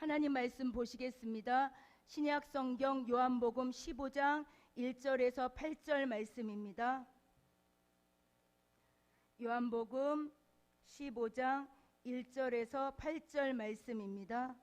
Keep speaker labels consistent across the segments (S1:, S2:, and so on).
S1: 하나님 말씀 보시겠습니다. 신약 성경 요한복음 15장 1절에서 8절 말씀입니다. 요한복음 15장 1절에서 8절 말씀입니다.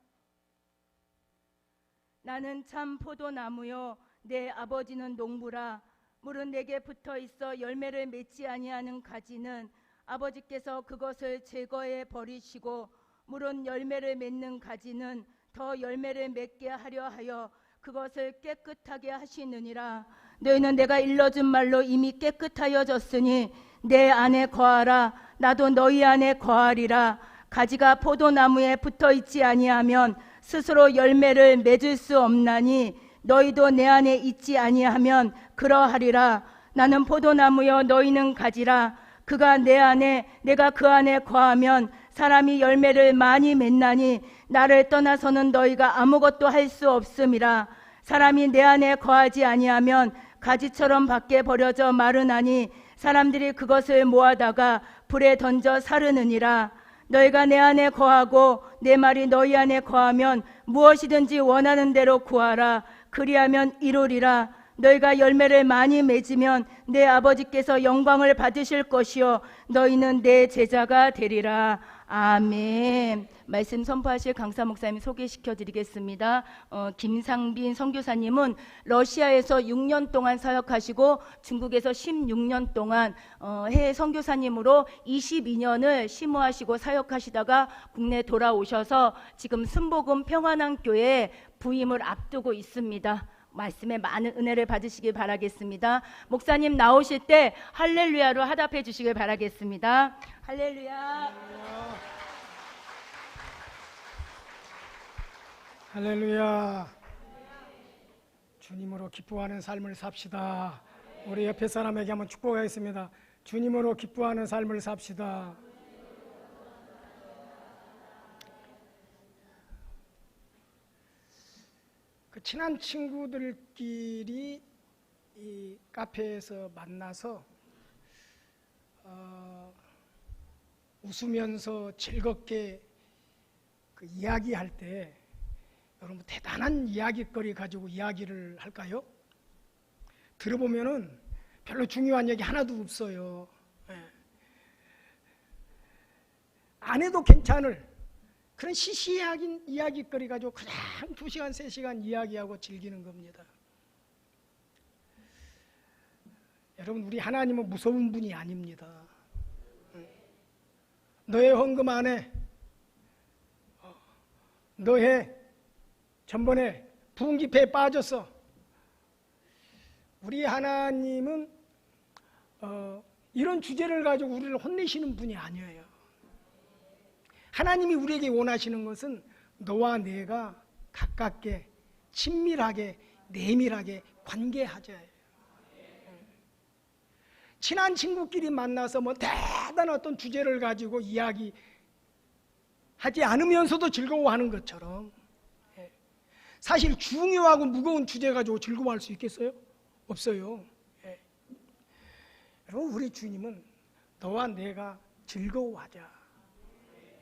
S1: 나는 참 포도나무요 내 아버지는 농부라. 물은 내게 붙어 있어 열매를 맺지 아니하는 가지는 아버지께서 그것을 제거해 버리시고, 물은 열매를 맺는 가지는 더 열매를 맺게 하려 하여 그것을 깨끗하게 하시느니라. 너희는 내가 일러준 말로 이미 깨끗하여졌으니 내 안에 거하라. 나도 너희 안에 거하리라. 가지가 포도나무에 붙어 있지 아니하면 스스로 열매를 맺을 수 없나니 너희도 내 안에 있지 아니하면 그러하리라. 나는 포도나무여 너희는 가지라. 그가 내 안에 내가 그 안에 거하면 사람이 열매를 많이 맺나니 나를 떠나서는 너희가 아무것도 할 수 없음이라. 사람이 내 안에 거하지 아니하면 가지처럼 밖에 버려져 마르나니 사람들이 그것을 모아다가 불에 던져 사르느니라. 너희가 내 안에 거하고 내 말이 너희 안에 거하면 무엇이든지 원하는 대로 구하라. 그리하면 이루리라. 너희가 열매를 많이 맺으면 내 아버지께서 영광을 받으실 것이요 너희는 내 제자가 되리라. 아멘. 말씀 선포하실 강사 목사님 소개시켜 드리겠습니다. 김상빈 선교사님은 러시아에서 6년 동안 사역하시고 중국에서 16년 동안 해외 선교사님으로 22년을 심호하시고 사역하시다가 국내 돌아오셔서 지금 순복음 평안한교회에 부임을 앞두고 있습니다. 말씀에 많은 은혜를 받으시길 바라겠습니다. 목사님 나오실 때 할렐루야로 화답해 주시길 바라겠습니다. 할렐루야.
S2: 할렐루야. 주님으로 기뻐하는 삶을 삽시다. 우리 옆에 사람에게 한번 축복하겠습니다. 주님으로 기뻐하는 삶을 삽시다. 그 친한 친구들끼리 이 카페에서 만나서 웃으면서 즐겁게 그 이야기할 때 여러분 대단한 이야기거리 가지고 이야기를 할까요? 들어보면은 별로 중요한 얘기 하나도 없어요. 안 해도 괜찮을 그런 시시한 이야기거리 가지고 그냥 2시간, 3시간 이야기하고 즐기는 겁니다. 여러분 우리 하나님은 무서운 분이 아닙니다. 너의 헌금 안에 너의 전번에 부흥 집회에 빠졌어. 우리 하나님은 이런 주제를 가지고 우리를 혼내시는 분이 아니에요. 하나님이 우리에게 원하시는 것은 너와 내가 가깝게 친밀하게 내밀하게 관계하자예요. 친한 친구끼리 만나서 뭐 대단한 어떤 주제를 가지고 이야기하지 않으면서도 즐거워하는 것처럼 사실 중요하고 무거운 주제 가지고 즐거워할 수 있겠어요? 없어요. 여러분 우리 주님은 너와 내가 즐거워하자,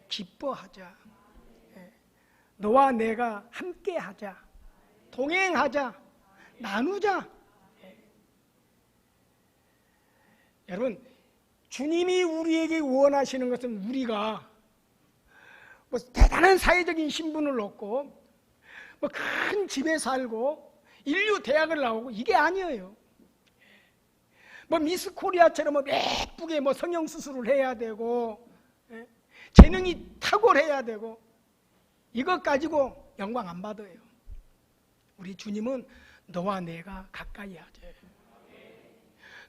S2: 기뻐하자, 너와 내가 함께하자, 동행하자, 나누자. 여러분 주님이 우리에게 원하시는 것은 우리가 뭐 대단한 사회적인 신분을 얻고 뭐 큰 집에 살고 인류 대학을 나오고 이게 아니에요. 뭐 미스 코리아처럼 뭐 예쁘게 뭐 성형수술을 해야 되고 재능이 탁월해야 되고 이것 가지고 영광 안 받아요. 우리 주님은 너와 내가 가까이 하자.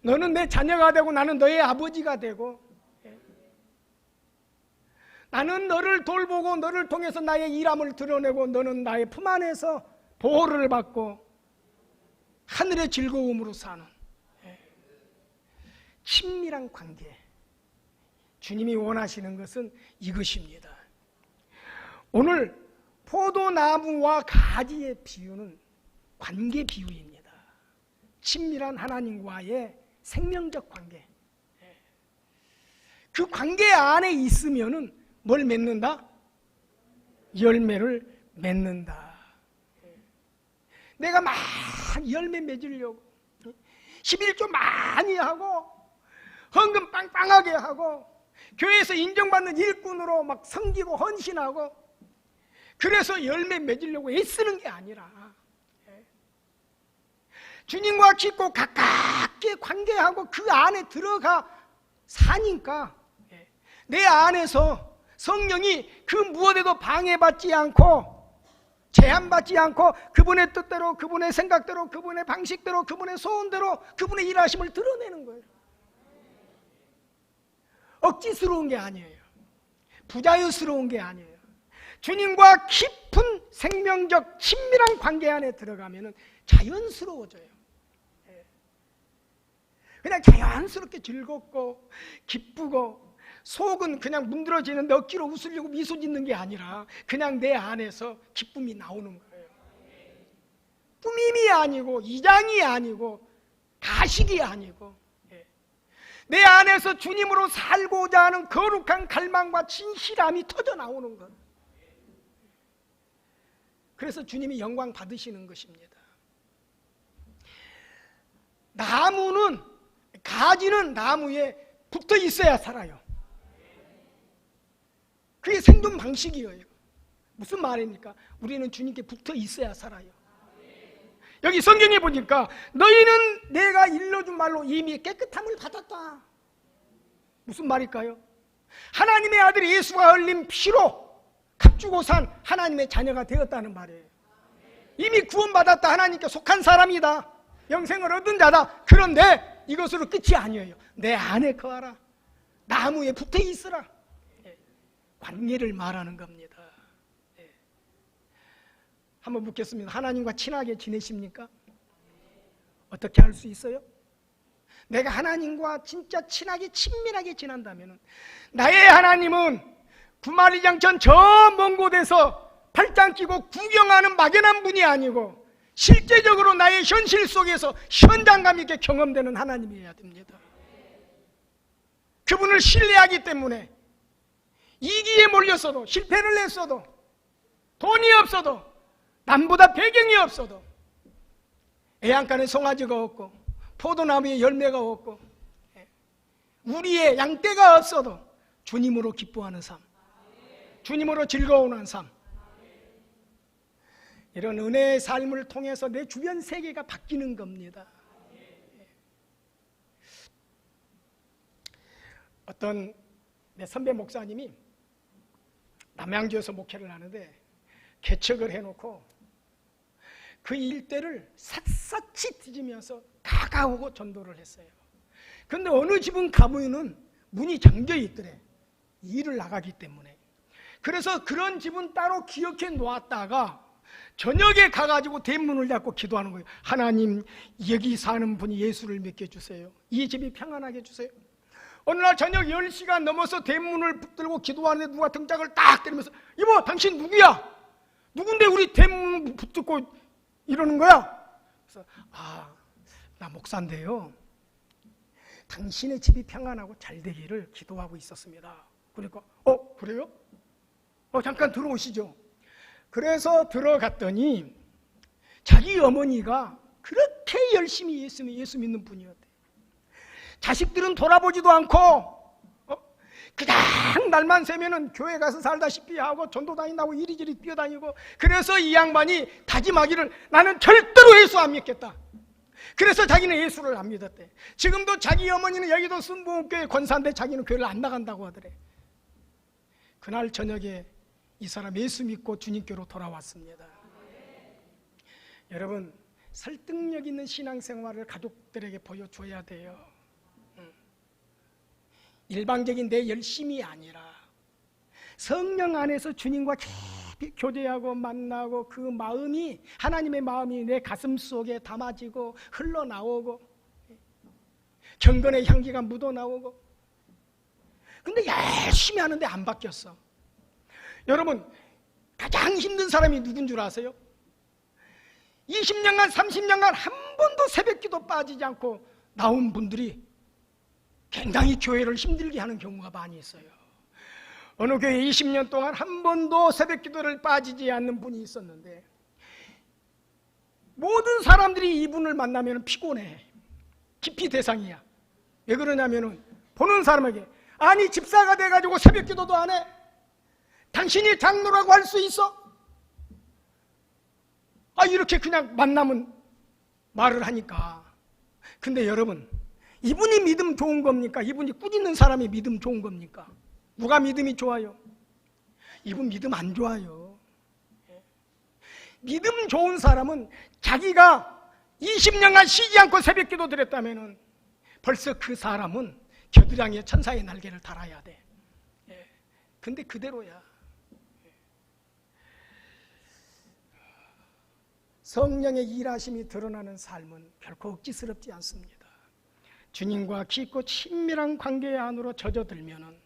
S2: 너는 내 자녀가 되고 나는 너의 아버지가 되고 나는 너를 돌보고 너를 통해서 나의 일함을 드러내고 너는 나의 품 안에서 보호를 받고 하늘의 즐거움으로 사는 친밀한 관계. 주님이 원하시는 것은 이것입니다. 오늘 포도나무와 가지의 비유는 관계 비유입니다. 친밀한 하나님과의 생명적 관계. 그 관계 안에 있으면은 뭘 맺는다? 열매를 맺는다. 내가 막 열매 맺으려고 11조 많이 하고 헌금 빵빵하게 하고 교회에서 인정받는 일꾼으로 막 섬기고 헌신하고 그래서 열매 맺으려고 애쓰는 게 아니라 주님과 깊고 가깝게 관계하고 그 안에 들어가 사니까 내 안에서 성령이 그 무엇에도 방해받지 않고 제한받지 않고 그분의 뜻대로 그분의 생각대로 그분의 방식대로 그분의 소원대로 그분의 일하심을 드러내는 거예요. 억지스러운 게 아니에요. 부자유스러운 게 아니에요. 주님과 깊은 생명적 친밀한 관계 안에 들어가면 자연스러워져요. 그냥 자연스럽게 즐겁고 기쁘고 속은 그냥 문드러지는데 억지로 웃으려고 미소 짓는 게 아니라 그냥 내 안에서 기쁨이 나오는 거예요. 꾸밈이 아니고 이장이 아니고 가식이 아니고 내 안에서 주님으로 살고자 하는 거룩한 갈망과 진실함이 터져 나오는 것. 그래서 주님이 영광 받으시는 것입니다. 가지는 나무에 붙어 있어야 살아요. 그게 생존 방식이에요. 무슨 말입니까? 우리는 주님께 붙어 있어야 살아요. 여기 성경에 보니까 너희는 내가 일러준 말로 이미 깨끗함을 받았다. 무슨 말일까요? 하나님의 아들 예수가 흘린 피로 값주고 산 하나님의 자녀가 되었다는 말이에요. 이미 구원받았다. 하나님께 속한 사람이다. 영생을 얻은 자다. 그런데 이것으로 끝이 아니에요. 내 안에 거하라. 나무에 붙어 있으라. 관계를 말하는 겁니다. 한번 묻겠습니다. 하나님과 친하게 지내십니까? 어떻게 할 수 있어요? 내가 하나님과 진짜 친하게 친밀하게 지낸다면 나의 하나님은 구마리장천 저 먼 곳에서 팔짱 끼고 구경하는 막연한 분이 아니고 실제적으로 나의 현실 속에서 현장감 있게 경험되는 하나님이어야 됩니다. 그분을 신뢰하기 때문에 이기에 몰렸어도 실패를 했어도 돈이 없어도 남보다 배경이 없어도 애양간에 송아지가 없고 포도나무에 열매가 없고 우리의 양떼가 없어도 주님으로 기뻐하는 삶, 주님으로 즐거워하는 삶, 이런 은혜의 삶을 통해서 내 주변 세계가 바뀌는 겁니다. 어떤 내 선배 목사님이 남양주에서 목회를 하는데 개척을 해놓고 그 일대를 샅샅이 뒤지면서 다가오고 전도를 했어요. 그런데 어느 집은 가보면은 문이 잠겨 있더래. 일을 나가기 때문에. 그래서 그런 집은 따로 기억해 놓았다가 저녁에 가가지고 대문을 닫고 기도하는 거예요. 하나님, 여기 사는 분이 예수를 믿게 해주세요. 이 집이 평안하게 해주세요. 어느 날 저녁 10시가 넘어서 대문을 붙들고 기도하는데 누가 등짝을 딱 때리면서 이모, 당신 누구야? 누군데 우리 대문 붙들고 이러는 거야? 그래서 나 목사인데요. 당신의 집이 평안하고 잘 되기를 기도하고 있었습니다. 그러니까 그래요? 잠깐 들어오시죠. 그래서 들어갔더니 자기 어머니가 그렇게 열심히 예수 믿는 분이었대. 자식들은 돌아보지도 않고 그냥 날만 새면은 교회 가서 살다시피 하고 전도 다닌다고 이리저리 뛰어다니고, 그래서 이 양반이 다짐하기를 나는 절대로 예수 안 믿겠다. 그래서 자기는 예수를 안 믿었대. 지금도 자기 어머니는 여기도 순복음교회 권사인데 자기는 교회를 안 나간다고 하더래. 그날 저녁에 이 사람 예수 믿고 주님께로 돌아왔습니다. 여러분, 설득력 있는 신앙생활을 가족들에게 보여줘야 돼요. 일방적인 내 열심이 아니라 성령 안에서 주님과 깊이 교제하고 만나고 그 마음이, 하나님의 마음이 내 가슴 속에 담아지고 흘러나오고 경건의 향기가 묻어나오고. 근데 열심히 하는데 안 바뀌었어. 여러분, 가장 힘든 사람이 누군 줄 아세요? 20년간 30년간 한 번도 새벽기도 빠지지 않고 나온 분들이 굉장히 교회를 힘들게 하는 경우가 많이 있어요. 어느 교회 20년 동안 한 번도 새벽 기도를 빠지지 않는 분이 있었는데 모든 사람들이 이분을 만나면 피곤해. 기피 대상이야. 왜 그러냐면은 보는 사람에게 아니 집사가 돼가지고 새벽 기도도 안 해? 당신이 장로라고 할 수 있어? 이렇게 그냥 만나면 말을 하니까. 근데 여러분, 이분이 믿음 좋은 겁니까? 이분이 꾸짖는 사람이 믿음 좋은 겁니까? 누가 믿음이 좋아요? 이분 믿음 안 좋아요. 믿음 좋은 사람은 자기가 20년간 쉬지 않고 새벽 기도 드렸다면 벌써 그 사람은 겨드랑이에 천사의 날개를 달아야 돼. 근데 그대로야. 성령의 일하심이 드러나는 삶은 결코 억지스럽지 않습니다. 주님과 깊고 친밀한 관계 안으로 젖어들면은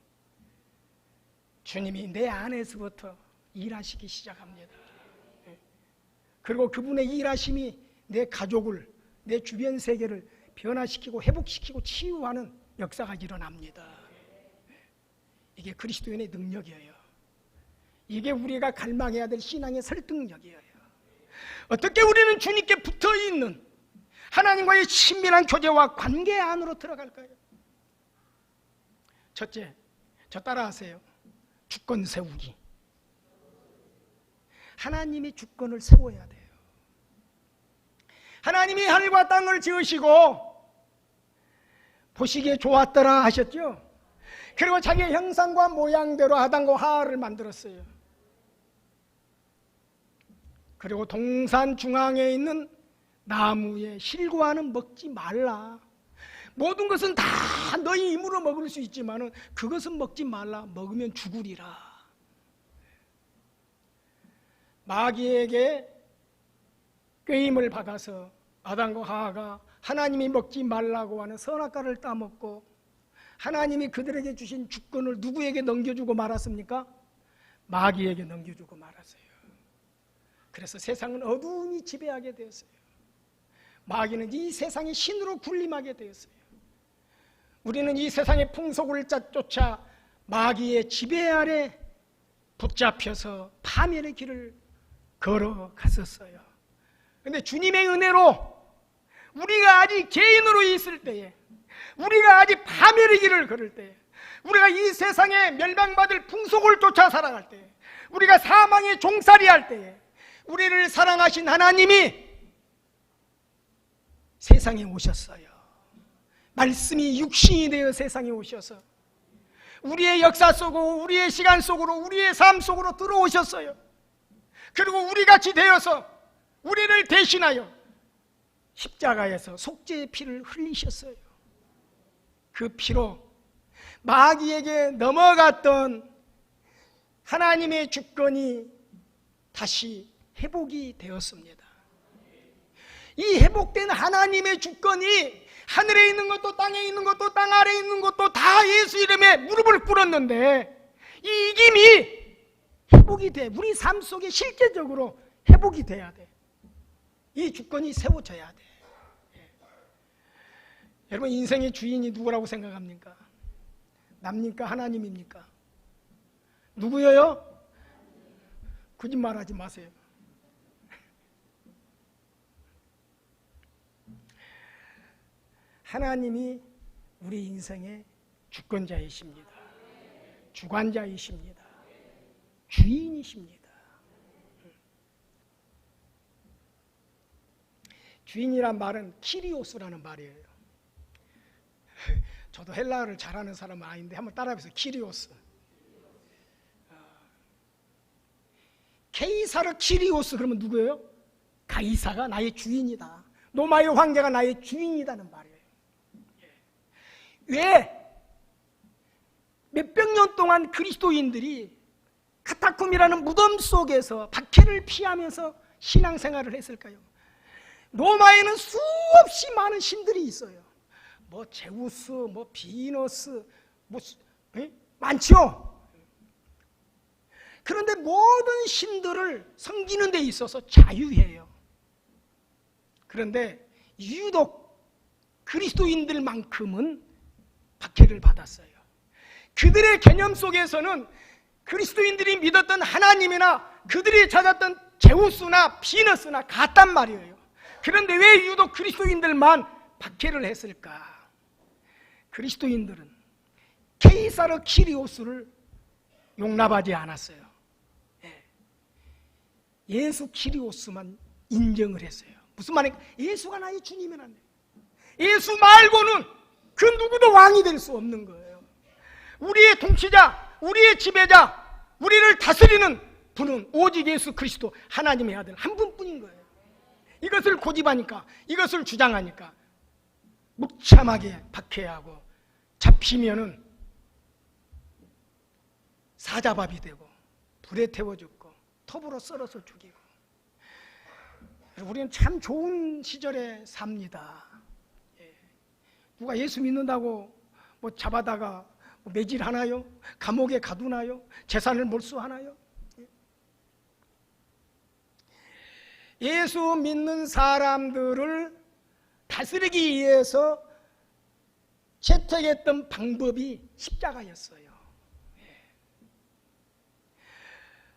S2: 주님이 내 안에서부터 일하시기 시작합니다. 그리고 그분의 일하심이 내 가족을, 내 주변 세계를 변화시키고 회복시키고 치유하는 역사가 일어납니다. 이게 그리스도인의 능력이에요. 이게 우리가 갈망해야 될 신앙의 설득력이에요. 어떻게 우리는 주님께 붙어있는 하나님과의 친밀한 교제와 관계 안으로 들어갈까요? 첫째, 저 따라하세요. 주권 세우기. 하나님이 주권을 세워야 돼요. 하나님이 하늘과 땅을 지으시고 보시기에 좋았더라 하셨죠? 그리고 자기의 형상과 모양대로 아담과 하와를 만들었어요. 그리고 동산 중앙에 있는 나무의 실과는 먹지 말라. 모든 것은 다 너희 힘으로 먹을 수 있지만 그것은 먹지 말라. 먹으면 죽으리라. 마귀에게 꾀임을 받아서 아담과 하와가 하나님이 먹지 말라고 하는 선악과를 따먹고 하나님이 그들에게 주신 주권을 누구에게 넘겨주고 말았습니까? 마귀에게 넘겨주고 말았어요. 그래서 세상은 어두움이 지배하게 되었어요. 마귀는 이 세상의 신으로 군림하게 되었어요. 우리는 이 세상의 풍속을 쫓아 마귀의 지배 아래 붙잡혀서 파멸의 길을 걸어갔었어요. 그런데 주님의 은혜로 우리가 아직 죄인으로 있을 때에, 우리가 아직 파멸의 길을 걸을 때에, 우리가 이 세상에 멸망받을 풍속을 쫓아 살아갈 때에, 우리가 사망의 종살이 할 때에 우리를 사랑하신 하나님이 세상에 오셨어요. 말씀이 육신이 되어 세상에 오셔서 우리의 역사 속으로, 우리의 시간 속으로, 우리의 삶 속으로 들어오셨어요. 그리고 우리같이 되어서 우리를 대신하여 십자가에서 속죄의 피를 흘리셨어요. 그 피로 마귀에게 넘어갔던 하나님의 주권이 다시 회복이 되었습니다. 이 회복된 하나님의 주권이 하늘에 있는 것도 땅에 있는 것도 땅 아래에 있는 것도 다 예수 이름에 무릎을 꿇었는데 이 이김이 회복이 돼. 우리 삶 속에 실제적으로 회복이 돼야 돼. 이 주권이 세워져야 돼. 여러분, 인생의 주인이 누구라고 생각합니까? 남입니까? 하나님입니까? 누구예요? 거짓말하지 마세요. 하나님이 우리 인생의 주권자이십니다. 주관자이십니다. 주인이십니다. 주인이란 말은 키리오스라는 말이에요. 저도 헬라어를 잘하는 사람은 아닌데 한번 따라해보세요. 키리오스. 케이사르 키리오스 그러면 누구예요? 가이사가 나의 주인이다. 로마의 황제가 나의 주인이다는 말이에요. 왜 몇백 년 동안 그리스도인들이 카타콤이라는 무덤 속에서 박해를 피하면서 신앙생활을 했을까요? 로마에는 수없이 많은 신들이 있어요. 뭐 제우스, 뭐 비너스, 뭐 많죠. 그런데 모든 신들을 섬기는 데 있어서 자유해요. 그런데 유독 그리스도인들만큼은 박해를 받았어요. 그들의 개념 속에서는 그리스도인들이 믿었던 하나님이나 그들이 찾았던 제우스나 비너스나 같단 말이에요. 그런데 왜 유독 그리스도인들만 박해를 했을까? 그리스도인들은 케이사르 키리오스를 용납하지 않았어요. 예수 키리오스만 인정을 했어요. 무슨 말인가? 예수가 나의 주님이란데. 예수 말고는 그 누구도 왕이 될 수 없는 거예요. 우리의 통치자, 우리의 지배자, 우리를 다스리는 분은 오직 예수 그리스도 하나님의 아들 한 분뿐인 거예요. 이것을 고집하니까, 이것을 주장하니까 묵참하게 박해하고 잡히면은 사자밥이 되고 불에 태워 죽고 톱으로 썰어서 죽이고. 우리는 참 좋은 시절에 삽니다. 누가 예수 믿는다고 뭐 잡아다가 매질하나요? 감옥에 가두나요? 재산을 몰수하나요? 예수 믿는 사람들을 다스리기 위해서 채택했던 방법이 십자가였어요.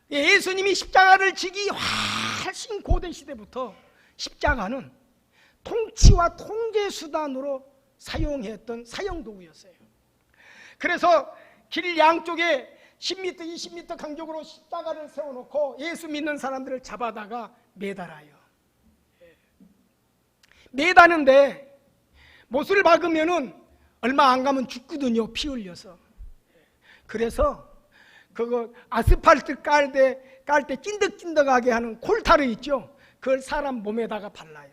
S2: 예수님이 십자가를 지기 훨씬 고된 시대부터 십자가는 통치와 통제 수단으로 사용했던 사형도구였어요. 그래서 길 양쪽에 10m, 20m 간격으로 십자가를 세워놓고 예수 믿는 사람들을 잡아다가 매달아요. 매다는데 못을 박으면은 얼마 안 가면 죽거든요. 피 흘려서. 그래서 그거 아스팔트 깔 때 찐득찐득하게 하는 콜타르 있죠. 그걸 사람 몸에다가 발라요.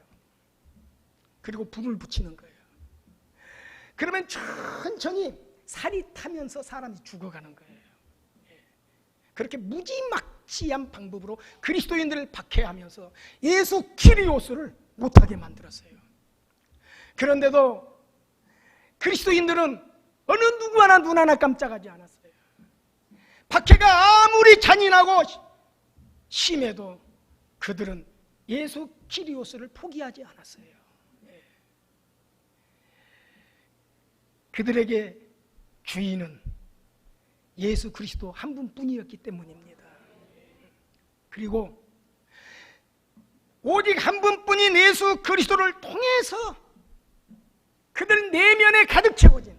S2: 그리고 불을 붙이는 거예요. 그러면 천천히 살이 타면서 사람이 죽어가는 거예요. 그렇게 무지막지한 방법으로 그리스도인들을 박해하면서 예수 키리오스를 못하게 만들었어요. 그런데도 그리스도인들은 어느 누구 하나 눈 하나 깜짝하지 않았어요. 박해가 아무리 잔인하고 심해도 그들은 예수 키리오스를 포기하지 않았어요. 그들에게 주인은 예수 그리스도 한 분뿐이었기 때문입니다. 그리고 오직 한 분뿐인 예수 그리스도를 통해서 그들 내면에 가득 채워진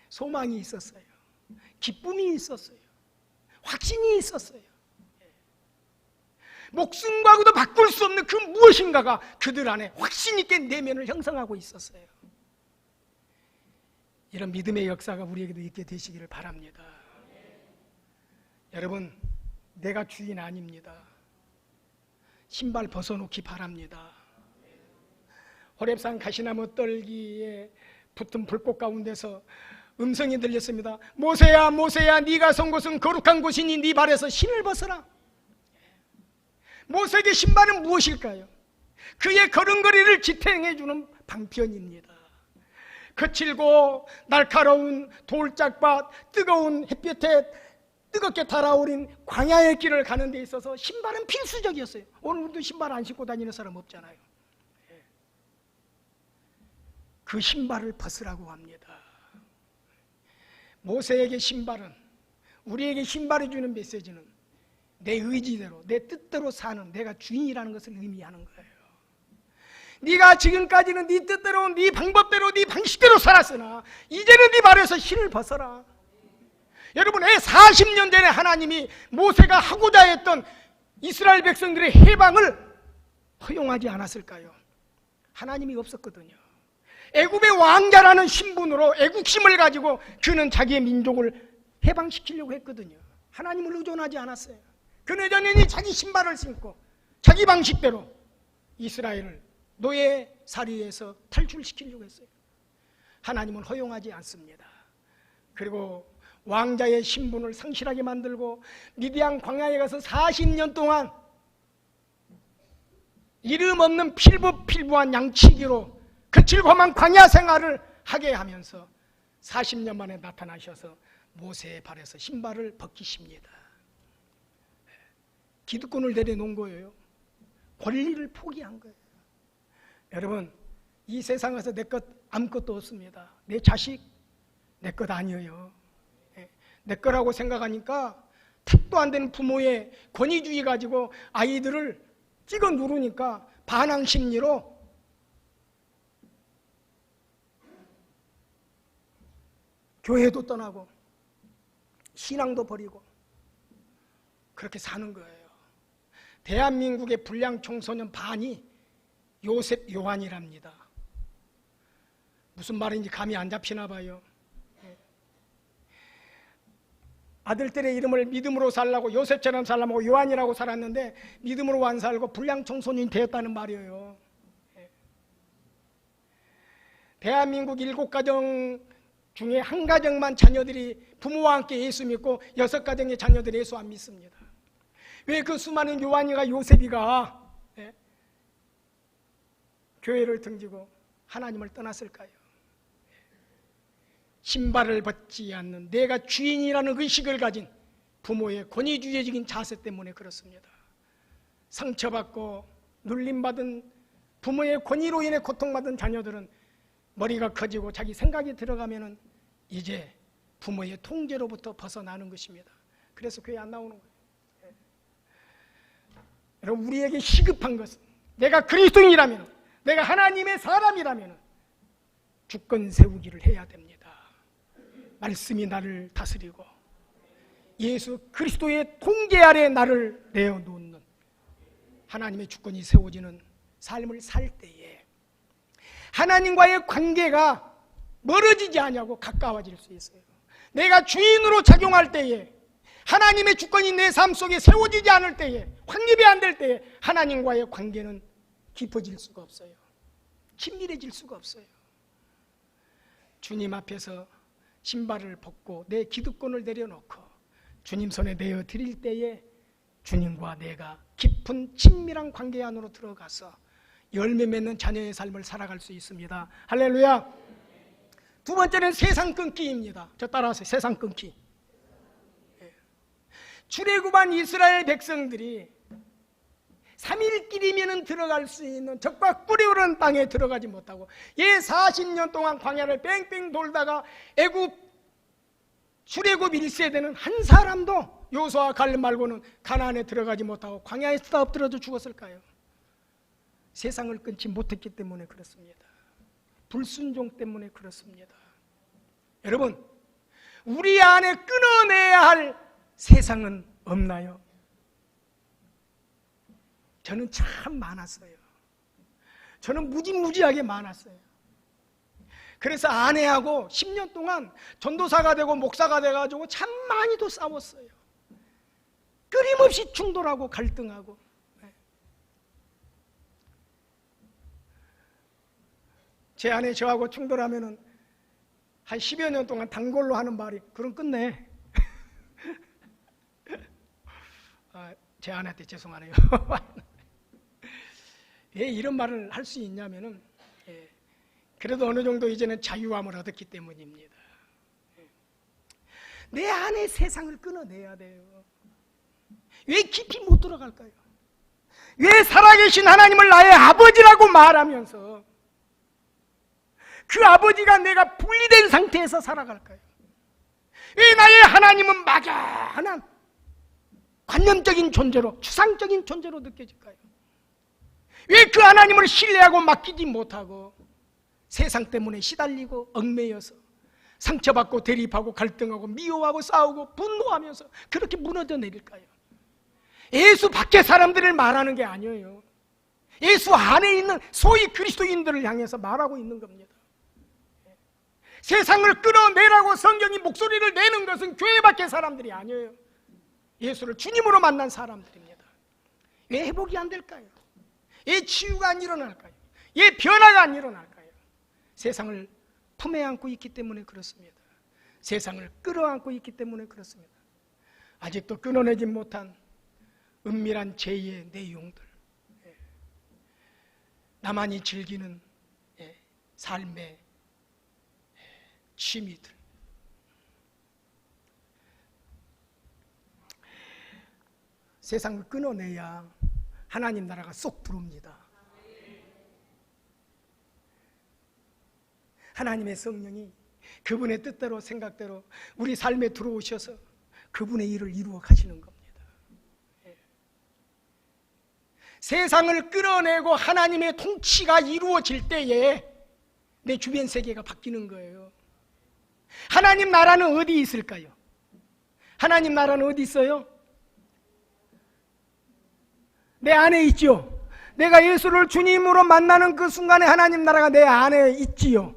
S2: 소망이 있었어요. 기쁨이 있었어요. 확신이 있었어요. 목숨과도 바꿀 수 없는 그 무엇인가가 그들 안에 확신 있게 내면을 형성하고 있었어요. 이런 믿음의 역사가 우리에게도 있게 되시기를 바랍니다. 여러분, 내가 주인 아닙니다. 신발 벗어놓기 바랍니다. 호렙산 가시나무 떨기에 붙은 불꽃 가운데서 음성이 들렸습니다. 모세야, 모세야, 네가 선 곳은 거룩한 곳이니 네 발에서 신을 벗어라. 모세에게 신발은 무엇일까요? 그의 걸음걸이를 지탱해주는 방편입니다. 거칠고 날카로운 돌짝밭, 뜨거운 햇볕에 뜨겁게 달아오른 광야의 길을 가는 데 있어서 신발은 필수적이었어요. 오늘 우리도 신발 안 신고 다니는 사람 없잖아요. 그 신발을 벗으라고 합니다. 모세에게 신발은, 우리에게 신발이 주는 메시지는 내 의지대로, 내 뜻대로 사는 내가 주인이라는 것을 의미하는 거예요. 네가 지금까지는 네 뜻대로, 네 방법대로, 네 방식대로 살았으나 이제는 네 발에서 신을 벗어라. 여러분, 40년 전에 하나님이 모세가 하고자 했던 이스라엘 백성들의 해방을 허용하지 않았을까요? 하나님이 없었거든요. 애굽의 왕자라는 신분으로 애국심을 가지고 그는 자기의 민족을 해방시키려고 했거든요. 하나님을 의존하지 않았어요. 그는 여전히 자기 신발을 신고 자기 방식대로 이스라엘을 노예살이에서 탈출시키려고 했어요. 하나님은 허용하지 않습니다. 그리고 왕자의 신분을 상실하게 만들고 미디안 광야에 가서 40년 동안 이름 없는 필부필부한 양치기로 거칠고만 광야 생활을 하게 하면서 40년 만에 나타나셔서 모세의 발에서 신발을 벗기십니다. 기득권을 내려놓은 거예요. 권리를 포기한 거예요. 여러분, 이 세상에서 내 것 아무것도 없습니다. 내 자식 내 것 아니에요. 내 거라고 생각하니까 택도 안 되는 부모의 권위주의 가지고 아이들을 찍어 누르니까 반항 심리로 교회도 떠나고 신앙도 버리고 그렇게 사는 거예요. 대한민국의 불량 청소년 반이 요셉 요한이랍니다. 무슨 말인지 감이 안 잡히나 봐요. 아들들의 이름을 믿음으로 살라고 요셉처럼 살라고 요한이라고 살았는데 믿음으로 안 살고 불량 청소년이 되었다는 말이에요. 대한민국 7가정 중에 한 가정만 자녀들이 부모와 함께 예수 믿고 6가정의 자녀들이 예수 안 믿습니다. 왜 그 수많은 요한이가 요셉이가 교회를 등지고 하나님을 떠났을까요? 신발을 벗지 않는 내가 주인이라는 의식을 가진 부모의 권위주의적인 자세 때문에 그렇습니다. 상처받고 눌림받은 부모의 권위로 인해 고통받은 자녀들은 머리가 커지고 자기 생각이 들어가면은 이제 부모의 통제로부터 벗어나는 것입니다. 그래서 교회 안 나오는 거예요. 여러분, 우리에게 시급한 것은 내가 그리스도인이라면, 내가 하나님의 사람이라면 주권 세우기를 해야 됩니다. 말씀이 나를 다스리고 예수 그리스도의 통제 아래 나를 내어놓는 하나님의 주권이 세워지는 삶을 살 때에 하나님과의 관계가 멀어지지 않냐고 가까워질 수 있어요. 내가 주인으로 작용할 때에 하나님의 주권이 내 삶 속에 세워지지 않을 때에 확립이 안 될 때에 하나님과의 관계는 깊어질 수가 없어요. 친밀해질 수가 없어요. 주님 앞에서 신발을 벗고 내 기득권을 내려놓고 주님 손에 내어 드릴 때에 주님과 내가 깊은 친밀한 관계 안으로 들어가서 열매 맺는 자녀의 삶을 살아갈 수 있습니다. 할렐루야. 두 번째는 세상 끊기입니다. 저 따라하세요. 세상 끊기. 출애굽한 이스라엘 백성들이 3일길이면 들어갈 수 있는 적과 꿀이 흐르는 땅에 들어가지 못하고 40년 동안 광야를 뺑뺑 돌다가 애굽 출애굽 1세대는 한 사람도 여호수아 갈렙 말고는 가나안에 들어가지 못하고 광야에 쓰다 엎드려져 죽었을까요? 세상을 끊지 못했기 때문에 그렇습니다. 불순종 때문에 그렇습니다. 여러분, 우리 안에 끊어내야 할 세상은 없나요? 저는 참 많았어요. 저는 무지무지하게 많았어요. 그래서 아내하고 10년 동안 전도사가 되고 목사가 돼가지고 참 많이도 싸웠어요. 끊임없이 충돌하고 갈등하고. 제 아내 저하고 충돌하면은 한 10여 년 동안 단골로 하는 말이 그럼 끝내. 제 아내한테 죄송하네요. 왜 이런 말을 할 수 있냐면은 그래도 어느 정도 이제는 자유함을 얻었기 때문입니다. 내 안에 세상을 끊어내야 돼요. 왜 깊이 못 들어갈까요? 왜 살아계신 하나님을 나의 아버지라고 말하면서 그 아버지가 내가 분리된 상태에서 살아갈까요? 왜 나의 하나님은 막연한 관념적인 존재로, 추상적인 존재로 느껴질까요? 왜 그 하나님을 신뢰하고 맡기지 못하고 세상 때문에 시달리고 얽매여서 상처받고 대립하고 갈등하고 미워하고 싸우고 분노하면서 그렇게 무너져 내릴까요? 예수 밖의 사람들을 말하는 게 아니에요. 예수 안에 있는 소위 그리스도인들을 향해서 말하고 있는 겁니다. 세상을 끌어내라고 성경이 목소리를 내는 것은 교회 밖의 사람들이 아니에요. 예수를 주님으로 만난 사람들입니다. 왜 회복이 안 될까요? 왜 치유가 안 일어날까요? 왜 변화가 안 일어날까요? 세상을 품에 안고 있기 때문에 그렇습니다. 세상을 끌어안고 있기 때문에 그렇습니다. 아직도 끊어내지 못한 은밀한 죄의 내용들, 나만이 즐기는 삶의 취미들, 세상을 끊어내야 하나님 나라가 쏙 들어옵니다. 하나님의 성령이 그분의 뜻대로 생각대로 우리 삶에 들어오셔서 그분의 일을 이루어 가시는 겁니다. 세상을 끌어내고 하나님의 통치가 이루어질 때에 내 주변 세계가 바뀌는 거예요. 하나님 나라는 어디 있을까요? 하나님 나라는 어디 있어요? 내 안에 있죠. 내가 예수를 주님으로 만나는 그 순간에 하나님 나라가 내 안에 있지요.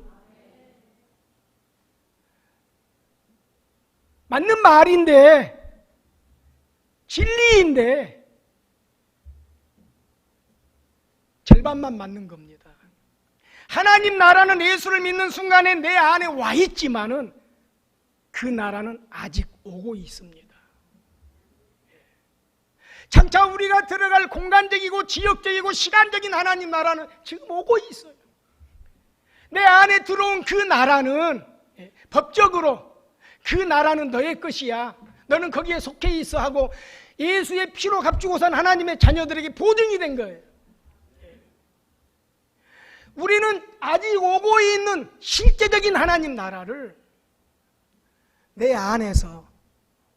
S2: 맞는 말인데, 진리인데 절반만 맞는 겁니다. 하나님 나라는 예수를 믿는 순간에 내 안에 와 있지만은 그 나라는 아직 오고 있습니다. 장차 우리가 들어갈 공간적이고 지역적이고 시간적인 하나님 나라는 지금 오고 있어요. 내 안에 들어온 그 나라는 법적으로 그 나라는 너의 것이야. 너는 거기에 속해 있어 하고 예수의 피로 값주고선 하나님의 자녀들에게 보증이 된 거예요. 우리는 아직 오고 있는 실제적인 하나님 나라를 내 안에서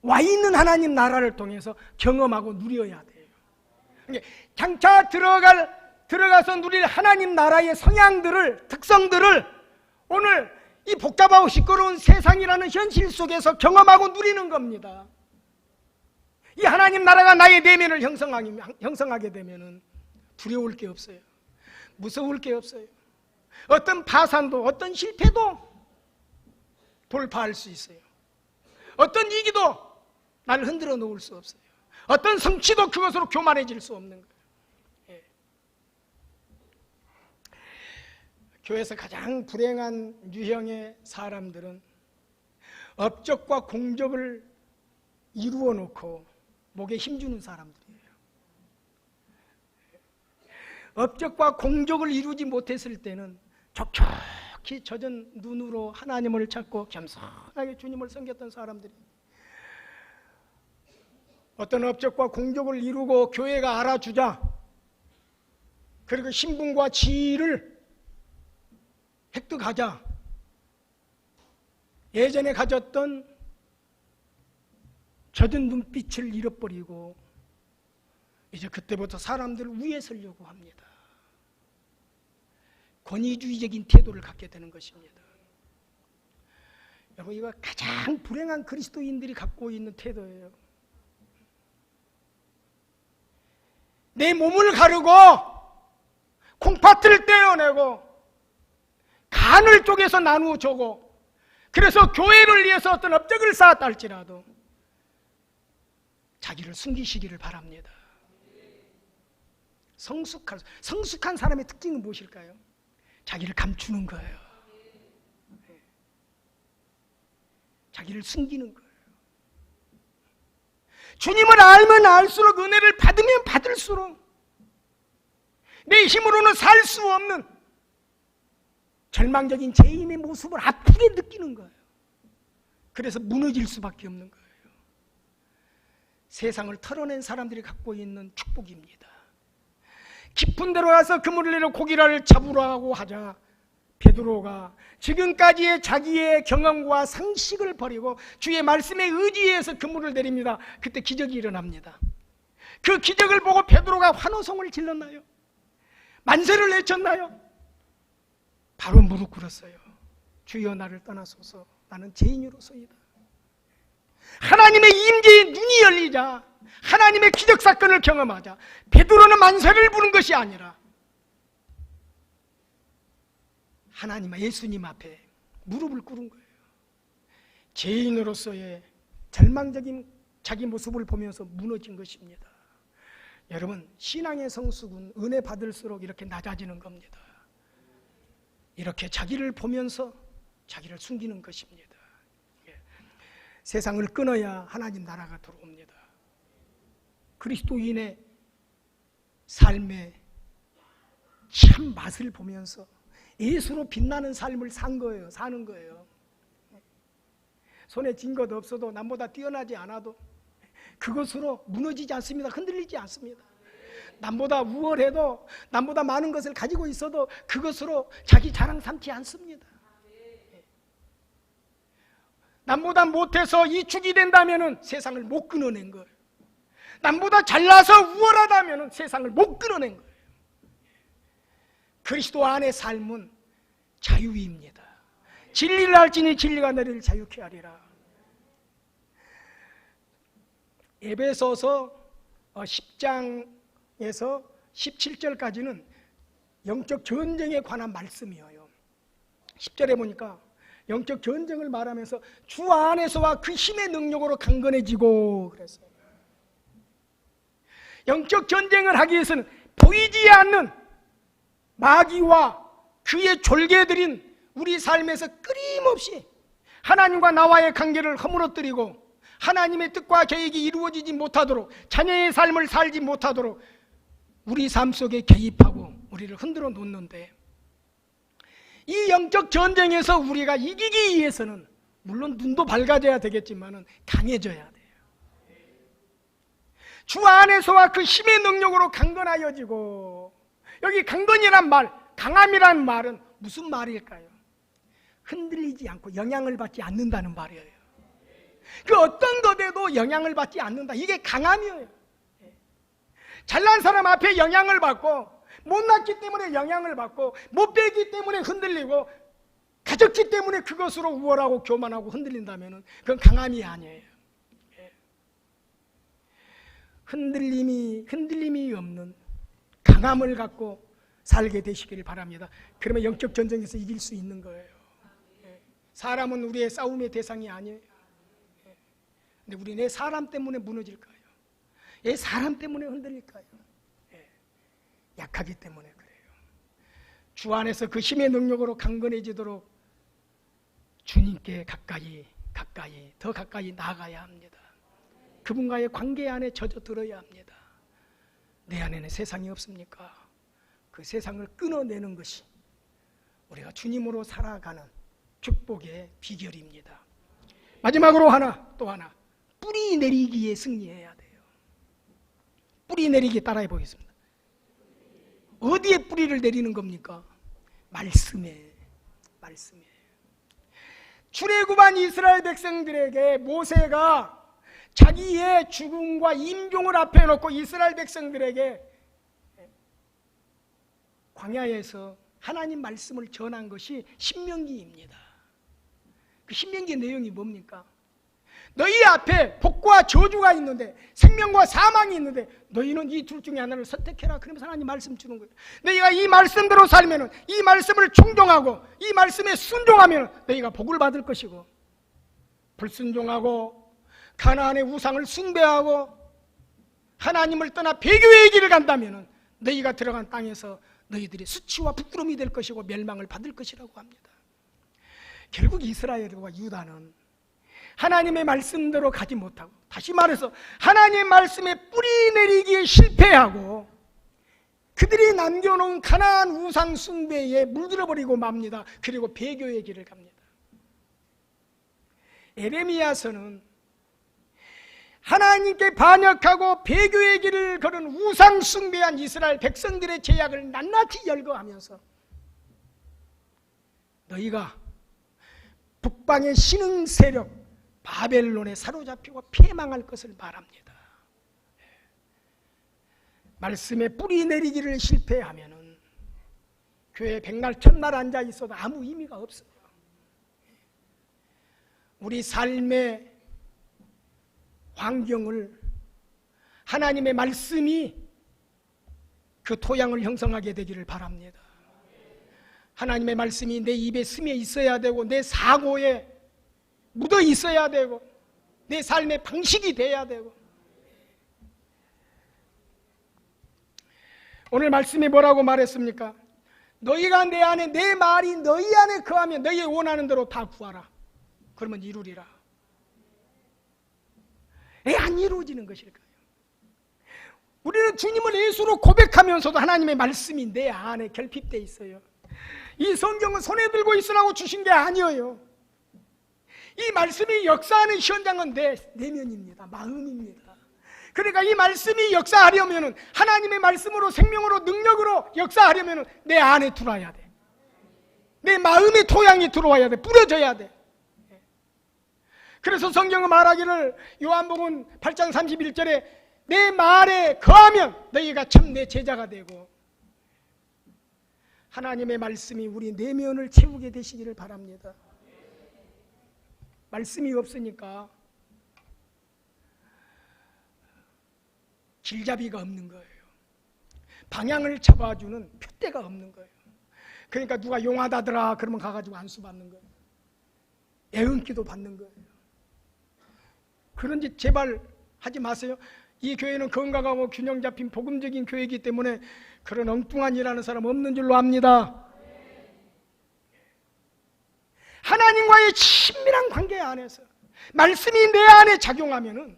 S2: 와 있는 하나님 나라를 통해서 경험하고 누려야 돼요. 장차 들어가서 누릴 하나님 나라의 성향들을, 특성들을 오늘 이 복잡하고 시끄러운 세상이라는 현실 속에서 경험하고 누리는 겁니다. 이 하나님 나라가 나의 내면을 형성하게 되면은 두려울 게 없어요. 무서울 게 없어요. 어떤 파산도, 어떤 실패도 돌파할 수 있어요. 어떤 위기도 나를 흔들어 놓을 수 없어요. 어떤 성취도 그것으로 교만해질 수 없는 거예요. 예. 교회에서 가장 불행한 유형의 사람들은 업적과 공적을 이루어 놓고 목에 힘주는 사람들이에요. 업적과 공적을 이루지 못했을 때는 촉촉히 젖은 눈으로 하나님을 찾고 겸손하게 주님을 섬겼던 사람들이 어떤 업적과 공적을 이루고 교회가 알아주자, 그리고 신분과 지위를 획득하자, 예전에 가졌던 젖은 눈빛을 잃어버리고 이제 그때부터 사람들 위에 서려고 합니다. 권위주의적인 태도를 갖게 되는 것입니다. 여러분, 이거 가장 불행한 그리스도인들이 갖고 있는 태도예요. 내 몸을 가르고 콩팥을 떼어내고 간을 쪼개서 나누어 주고, 그래서 교회를 위해서 어떤 업적을 쌓았다 할지라도 자기를 숨기시기를 바랍니다. 성숙한 사람의 특징은 무엇일까요? 자기를 감추는 거예요. 자기를 숨기는 거예요. 주님을 알면 알수록, 은혜를 받으면 받을수록 내 힘으로는 살 수 없는 절망적인 죄인의 모습을 아프게 느끼는 거예요. 그래서 무너질 수밖에 없는 거예요. 세상을 털어낸 사람들이 갖고 있는 축복입니다. 깊은 데로 가서 그물을 내려 고기를 잡으라고 하자 베드로가 지금까지의 자기의 경험과 상식을 버리고 주의 말씀에 의지해서 그물을 내립니다. 그때 기적이 일어납니다. 그 기적을 보고 베드로가 환호성을 질렀나요? 만세를 외쳤나요? 바로 무릎 꿇었어요. 주여 나를 떠나소서, 나는 죄인으로서이다. 하나님의 임재의 눈이 열리자, 하나님의 기적 사건을 경험하자 베드로는 만세를 부른 것이 아니라 하나님, 예수님 앞에 무릎을 꿇은 거예요. 죄인으로서의 절망적인 자기 모습을 보면서 무너진 것입니다. 여러분, 신앙의 성숙은 은혜 받을수록 이렇게 낮아지는 겁니다. 이렇게 자기를 보면서 자기를 숨기는 것입니다. 세상을 끊어야 하나님 나라가 들어옵니다. 그리스도인의 삶의 참 맛을 보면서 예수로 빛나는 삶을 사는 거예요. 손에 쥔 것 없어도, 남보다 뛰어나지 않아도 그것으로 무너지지 않습니다. 흔들리지 않습니다. 남보다 우월해도, 남보다 많은 것을 가지고 있어도 그것으로 자기 자랑 삼지 않습니다. 남보다 못해서 이축이 된다면 세상을 못 끊어낸 거예요. 남보다 잘나서 우월하다면 세상을 못 끊어낸 거예요. 그리스도 안의 삶은 자유입니다. 진리를 알지니 진리가 너희를 자유케 하리라. 에베소서 10장에서 17절까지는 영적 전쟁에 관한 말씀이에요. 10절에 보니까 영적 전쟁을 말하면서 주 안에서와 그 힘의 능력으로 강건해지고 그랬어요. 영적 전쟁을 하기 위해서는 보이지 않는 마귀와 그의 졸개들인 우리 삶에서 끊임없이 하나님과 나와의 관계를 허물어뜨리고 하나님의 뜻과 계획이 이루어지지 못하도록, 자녀의 삶을 살지 못하도록 우리 삶 속에 개입하고 우리를 흔들어 놓는데, 이 영적 전쟁에서 우리가 이기기 위해서는 물론 눈도 밝아져야 되겠지만 강해져야 돼요. 주 안에서와 그 힘의 능력으로 강건하여지고, 여기 강건이란 말, 강함이란 말은 무슨 말일까요? 흔들리지 않고 영향을 받지 않는다는 말이에요. 그 어떤 것에도 영향을 받지 않는다. 이게 강함이에요. 잘난 사람 앞에 영향을 받고, 못났기 때문에 영향을 받고, 못 배기 때문에 흔들리고, 가졌기 때문에 그것으로 우월하고 교만하고 흔들린다면 그건 강함이 아니에요. 흔들림이 없는 강함을 갖고 살게 되시기를 바랍니다. 그러면 영적 전쟁에서 이길 수 있는 거예요. 사람은 우리의 싸움의 대상이 아니에요. 근데 우리 내 사람 때문에 무너질까요? 내 사람 때문에 흔들릴까요? 약하기 때문에 그래요. 주 안에서 그 힘의 능력으로 강건해지도록 주님께 더 가까이 나아가야 합니다. 그분과의 관계 안에 젖어들어야 합니다. 내 안에는 세상이 없습니까? 그 세상을 끊어내는 것이 우리가 주님으로 살아가는 축복의 비결입니다. 마지막으로 또 하나 뿌리 내리기에 승리해야 돼요. 뿌리 내리기 따라해 보겠습니다. 어디에 뿌리를 내리는 겁니까? 말씀에. 출애굽한 이스라엘 백성들에게 모세가 자기의 죽음과 임종을 앞에 놓고 이스라엘 백성들에게 광야에서 하나님 말씀을 전한 것이 신명기입니다. 그 신명기 내용이 뭡니까? 너희 앞에 복과 저주가 있는데, 생명과 사망이 있는데 너희는 이 둘 중에 하나를 선택해라. 그러면서 하나님 말씀 주는 거예요. 너희가 이 말씀대로 살면, 이 말씀을 충종하고 이 말씀에 순종하면 너희가 복을 받을 것이고, 불순종하고 가나안의 우상을 숭배하고 하나님을 떠나 배교의 길을 간다면 너희가 들어간 땅에서 너희들이 수치와 부끄러움이 될 것이고 멸망을 받을 것이라고 합니다. 결국 이스라엘과 유다는 하나님의 말씀대로 가지 못하고, 다시 말해서 하나님의 말씀에 뿌리 내리기에 실패하고 그들이 남겨놓은 가나안 우상 숭배에 물들어버리고 맙니다. 그리고 배교의 길을 갑니다. 에레미야서는 하나님께 반역하고 배교의 길을 걸은 우상 숭배한 이스라엘 백성들의 죄악을 낱낱이 열거하면서 너희가 북방의 신흥 세력 바벨론에 사로잡히고 패망할 것을 말합니다. 말씀에 뿌리 내리기를 실패하면은 교회 백날 천날 앉아 있어도 아무 의미가 없어요. 우리 삶의 환경을 하나님의 말씀이 그 토양을 형성하게 되기를 바랍니다. 하나님의 말씀이 내 입에 스며 있어야 되고, 내 사고에 묻어 있어야 되고, 내 삶의 방식이 돼야 되고. 오늘 말씀이 뭐라고 말했습니까? 너희가 내 안에, 내 말이 너희 안에 거하면 너희 원하는 대로 다 구하라. 그러면 이루리라. 왜 안 이루어지는 것일까요? 우리는 주님을 예수로 고백하면서도 하나님의 말씀이 내 안에 결핍되어 있어요. 이 성경은 손에 들고 있으라고 주신 게 아니에요. 이 말씀이 역사하는 현장은 내 내면입니다. 마음입니다. 그러니까 이 말씀이 역사하려면, 하나님의 말씀으로, 생명으로, 능력으로 역사하려면 내 안에 들어와야 돼. 내 마음의 토양이 들어와야 돼. 뿌려져야 돼. 그래서 성경은 말하기를 요한복음 8장 31절에 내 말에 거하면 너희가 참 내 제자가 되고, 하나님의 말씀이 우리 내면을 채우게 되시기를 바랍니다. 말씀이 없으니까 길잡이가 없는 거예요. 방향을 잡아주는 표대가 없는 거예요. 그러니까 누가 용하다더라 그러면 가가지고 안수 받는 거예요. 애은기도 받는 거예요. 그런 짓 제발 하지 마세요. 이 교회는 건강하고 균형 잡힌 복음적인 교회이기 때문에 그런 엉뚱한 일 하는 사람 없는 줄로 압니다. 하나님과의 친밀한 관계 안에서 말씀이 내 안에 작용하면은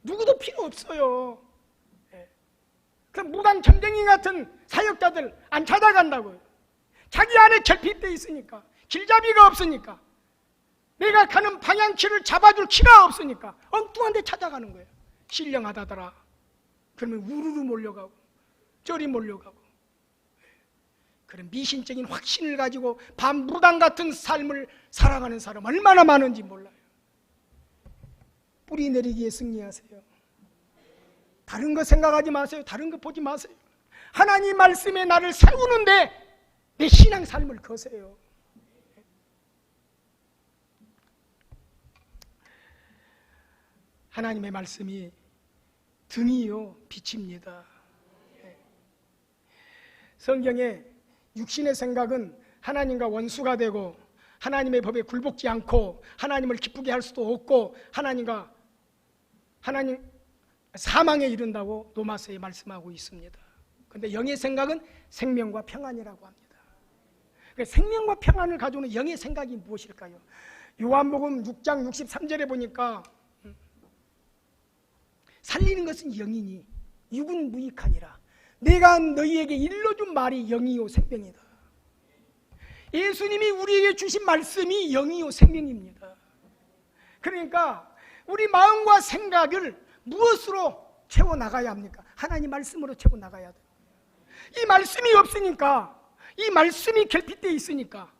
S2: 누구도 필요 없어요. 그럼 무당 점쟁이 같은 사역자들 안 찾아간다고요. 자기 안에 결핍되어 있으니까, 길잡이가 없으니까, 내가 가는 방향키를 잡아줄 키가 없으니까 엉뚱한 데 찾아가는 거예요. 신령하다더라 그러면 우르르 몰려가고 저리 몰려가고, 그런 미신적인 확신을 가지고 반무당 같은 삶을 살아가는 사람 얼마나 많은지 몰라요. 뿌리 내리기에 승리하세요. 다른 거 생각하지 마세요. 다른 거 보지 마세요. 하나님 말씀에 나를 세우는데 내 신앙 삶을 거세요. 하나님의 말씀이 등이요 빛입니다. 성경에 육신의 생각은 하나님과 원수가 되고 하나님의 법에 굴복지 않고 하나님을 기쁘게 할 수도 없고 하나님 사망에 이른다고 로마서에 말씀하고 있습니다. 그런데 영의 생각은 생명과 평안이라고 합니다. 생명과 평안을 가져오는 영의 생각이 무엇일까요? 요한복음 6장 63절에 보니까 살리는 것은 영이니 육은 무익하니라. 내가 너희에게 일러준 말이 영이요 생명이다. 예수님이 우리에게 주신 말씀이 영이요 생명입니다. 그러니까 우리 마음과 생각을 무엇으로 채워나가야 합니까? 하나님 말씀으로 채워나가야 돼요. 이 말씀이 없으니까, 이 말씀이 결핍되어 있으니까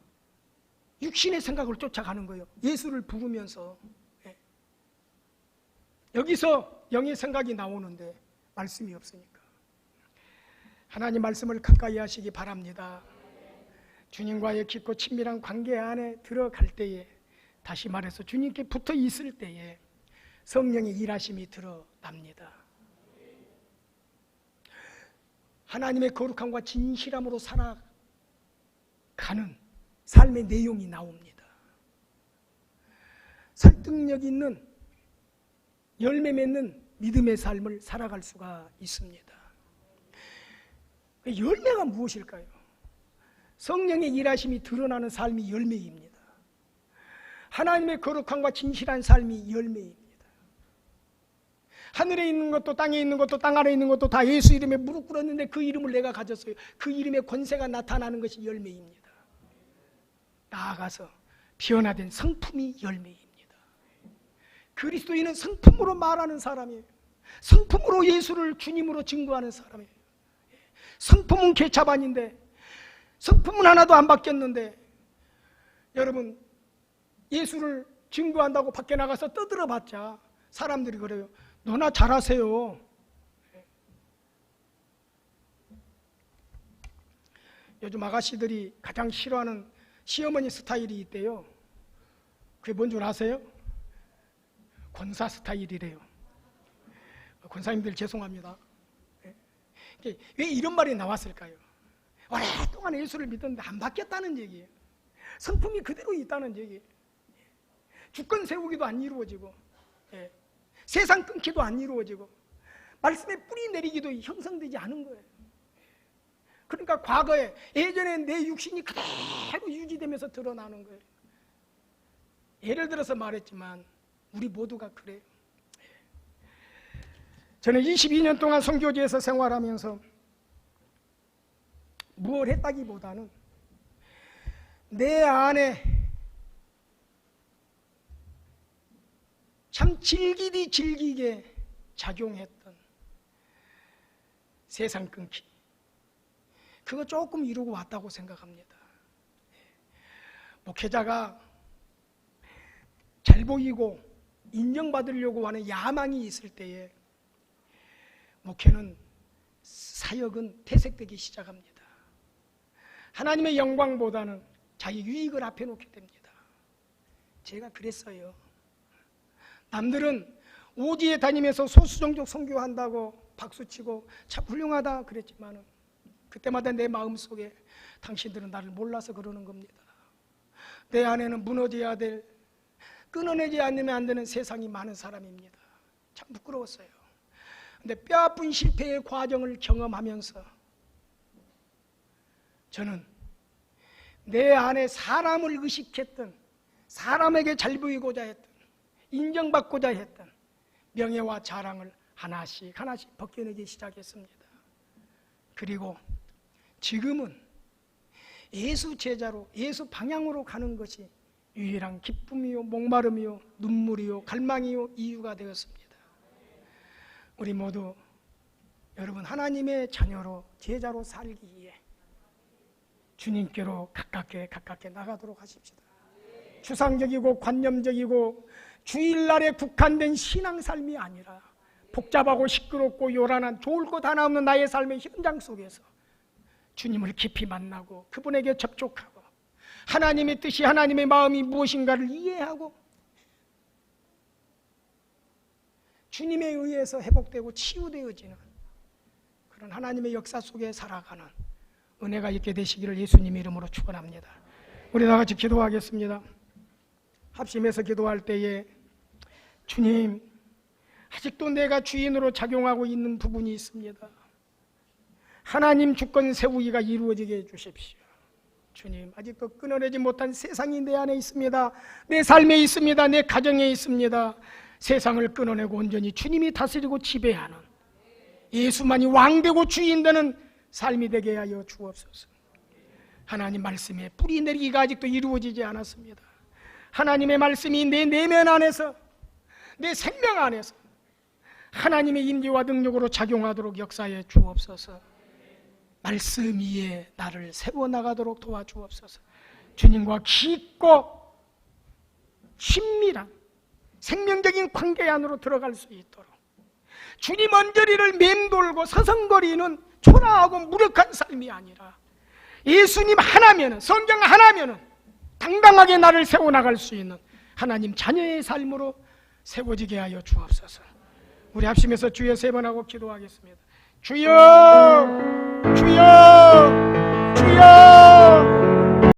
S2: 육신의 생각을 쫓아가는 거예요. 예수를 부르면서. 여기서 영의 생각이 나오는데 말씀이 없으니까. 하나님 말씀을 가까이 하시기 바랍니다. 주님과의 깊고 친밀한 관계 안에 들어갈 때에, 다시 말해서 주님께 붙어 있을 때에 성령의 일하심이 드러납니다. 하나님의 거룩함과 진실함으로 살아가는 삶의 내용이 나옵니다. 설득력 있는 열매 맺는 믿음의 삶을 살아갈 수가 있습니다. 열매가 무엇일까요? 성령의 일하심이 드러나는 삶이 열매입니다. 하나님의 거룩함과 진실한 삶이 열매입니다. 하늘에 있는 것도 땅에 있는 것도 땅 아래에 있는 것도 다 예수 이름에 무릎 꿇었는데 그 이름을 내가 가졌어요. 그 이름의 권세가 나타나는 것이 열매입니다. 나아가서 변화된 성품이 열매입니다. 그리스도인은 성품으로 말하는 사람이에요. 성품으로 예수를 주님으로 증거하는 사람이에요. 성품은 개차반인데, 성품은 하나도 안 바뀌었는데, 여러분 예수를 증거한다고 밖에 나가서 떠들어봤자 사람들이 그래요. 너나 잘하세요. 요즘 아가씨들이 가장 싫어하는 시어머니 스타일이 있대요. 그게 뭔 줄 아세요? 권사 스타일이래요. 권사님들 죄송합니다. 왜 이런 말이 나왔을까요? 오랫동안 예수를 믿었는데 안 바뀌었다는 얘기예요. 성품이 그대로 있다는 얘기예요. 주권 세우기도 안 이루어지고, 세상 끊기도 안 이루어지고, 말씀에 뿌리 내리기도 형성되지 않은 거예요. 그러니까 과거에 예전에 내 육신이 그대로 유지되면서 드러나는 거예요. 예를 들어서 말했지만 우리 모두가 그래요. 저는 22년 동안 선교지에서 생활하면서 무엇을 했다기보다는 내 안에 참 질기게 작용했던 세상 끊기, 그거 조금 이루고 왔다고 생각합니다. 목회자가 잘 보이고 인정받으려고 하는 야망이 있을 때에 목회는 사역은 퇴색되기 시작합니다. 하나님의 영광보다는 자기 유익을 앞에 놓게 됩니다. 제가 그랬어요. 남들은 오지에 다니면서 소수정족 선교한다고 박수치고 참 훌륭하다 그랬지만 그때마다 내 마음속에 당신들은 나를 몰라서 그러는 겁니다. 내 안에는 무너져야 될, 끊어내지 않으면 안 되는 세상이 많은 사람입니다. 참 부끄러웠어요. 근데 뼈아픈 실패의 과정을 경험하면서 저는 내 안에 사람을 의식했던, 사람에게 잘 보이고자 했던, 인정받고자 했던 명예와 자랑을 하나씩 벗겨내기 시작했습니다. 그리고 지금은 예수 제자로, 예수 방향으로 가는 것이 유일한 기쁨이요, 목마름이요, 눈물이요, 갈망이요, 이유가 되었습니다. 우리 모두 여러분 하나님의 자녀로, 제자로 살기 위해 주님께로 가깝게 나가도록 하십시다. 추상적이고 관념적이고 주일날에 국한된 신앙삶이 아니라 복잡하고 시끄럽고 요란한 좋을 것 하나 없는 나의 삶의 현장 속에서 주님을 깊이 만나고 그분에게 접촉하고 하나님의 뜻이, 하나님의 마음이 무엇인가를 이해하고 주님에 의해서 회복되고 치유되어지는 그런 하나님의 역사 속에 살아가는 은혜가 있게 되시기를 예수님의 이름으로 축원합니다. 우리 다 같이 기도하겠습니다. 합심해서 기도할 때에 주님, 아직도 내가 주인으로 작용하고 있는 부분이 있습니다. 하나님 주권 세우기가 이루어지게 해주십시오. 주님, 아직도 끊어내지 못한 세상이 내 안에 있습니다. 내 삶에 있습니다. 내 가정에 있습니다. 세상을 끊어내고 온전히 주님이 다스리고 지배하는, 예수만이 왕되고 주인되는 삶이 되게 하여 주옵소서. 하나님 말씀에 뿌리 내리기가 아직도 이루어지지 않았습니다. 하나님의 말씀이 내 내면 안에서, 내 생명 안에서 하나님의 임재와 능력으로 작용하도록 역사해 주옵소서. 말씀 위에 나를 세워나가도록 도와주옵소서. 주님과 깊고 친밀한 생명적인 관계 안으로 들어갈 수 있도록, 주님 언저리를 맴돌고 서성거리는 초라하고 무력한 삶이 아니라 예수님 하나면은, 성경 하나면은 당당하게 나를 세워나갈 수 있는 하나님 자녀의 삶으로 세워지게 하여 주옵소서. 우리 합심해서 주여 세 번 하고 기도하겠습니다. 주여, 주여, 주여.